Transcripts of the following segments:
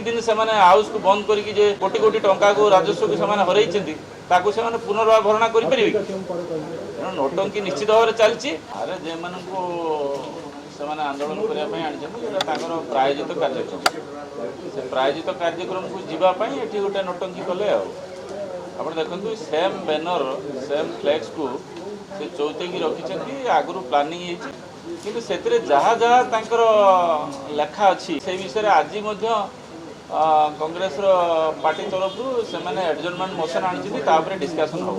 दिन से हाउस को बंद करके कोटी कोटी टंका को राजस्व को हरई पुनर्वार भरणा करें नोटंकी निश्चित भाव में चलती अरे जे से आंदोलन करने प्रायोजित कार्यक्रम से प्रायोजित कार्यक्रम को जीवाई ये गोटे नोटंकी कले आप देखते सेम बैनर सेम फ्लैक्स को से चौतकी रखिंट आगु प्लानिंग किंतु से जहाँ जहाँ लेखा अच्छी से विषय आज कांग्रेस पार्टी तरफ से एडजर्नमेंट मोशन आनी डिस्कसन हम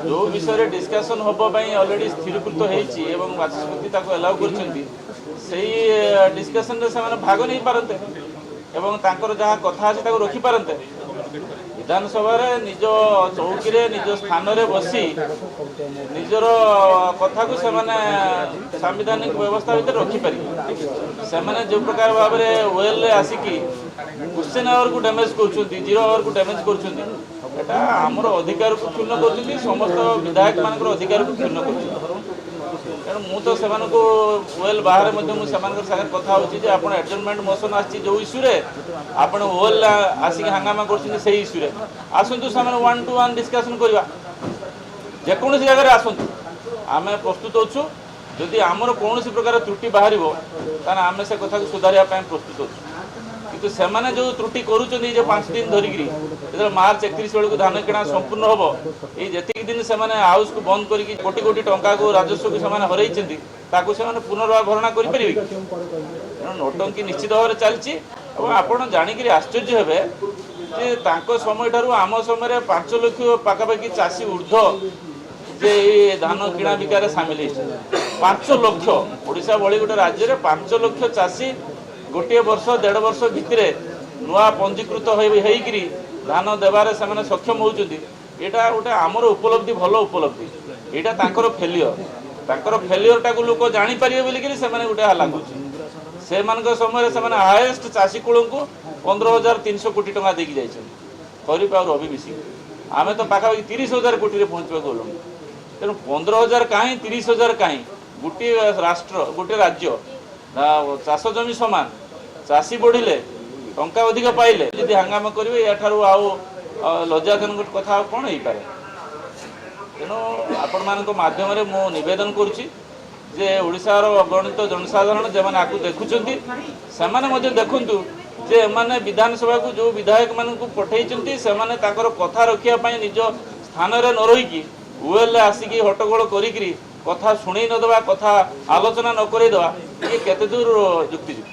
जो विषय डिस्कसन होपाई ऑलरेडी स्थिरीकृत होती बाचस्पति एलाउ कर डिस्कसन से भाग नहीं पारते जहाँ कथा अच्छे रखिपारते विधानसभा निज चौकी निज स्थान में बसी निजर कथा को संवैधानिक व्यवस्था भीतर रखिपार से जो प्रकार भाव में वेल आसिकी क्वेश्चन आवर को डैमेज कर जीरो आवर को डैमेज कर आमर अधिकार को क्षुण्ण कर समस्त विधायक मान अधिकार को क्षुण्ण कर तेणु मुझे वेल बाहर सागर कथा हो एडजर्नमेंट मोशन जो इश्यूरे आप वेल आसिक हंगामा कर इश्यूरे आसतु से 1-to-1 डिस्कसन करवा जेको जगह आसतु आम प्रस्तुत अच्छु जदि आमर कौन प्रकार त्रुटि बाहर आम से कथा को सुधार प्रस्तुत अच्छु किंतु से जो त्रुटि कर 5 दिन धरिकी जो मार्च 31 बेलू धान किणा संपूर्ण हम ये दिन से हाउस को बंद करके कोटी कोटी टंका को राजस्व को हरई पुनर्वार भरणा करें नोटंकी निश्चित भाव में चलती आप जाणिक आश्चर्य हे समय ठारू आम समय 5 लाख पाखापाखि चाषी ऊर्ध्व जे धान किणा बिकार सामिल 5 लाख ओडिशा भली गोटे राज्य में 5 लाख चाषी गोटे वर्ष 1.5 वर्ष भितर नुआ पंजीकृत होकरी धान देवार से सक्षम होती यहाँ गोटे आमर उपलब्धि भल उपलब्धि यहाँ फेलियर टाक लोक जापर बोलिकी से गोटे हल्ला कर समय से हाएस्ट चाषी कूल को 15,300 कोटी टंका देकी जाइए खरीफ और रबी मिसिक आम तो पाखापाखि 30,000 कोटी पहुँचवा गलु तेणु 15,000 कहीं 30,000 कहीं गोटे राष्ट्र गोटे राज्य चाष जमी सामान चाषी बढ़िले टंका अधिक पाइले यदि हंगामा करेंगे या आउ लज्जाजनक कथा कौन हो पारे तेणु आपण मान माध्यम मु नवेदन करुच्ची जे ओडिशार अगणित जनसाधारण जो आपको देखुंट से देखु जे मैंने विधानसभा को जो विधायक मान पठे से कथा रखापी निज स्थान में न रहीकि वेल आसिक हट्टगोल करी कथा शुणी नदेवा कथा आलोचना न करदेवा ये केते दूर युक्तियुक्त।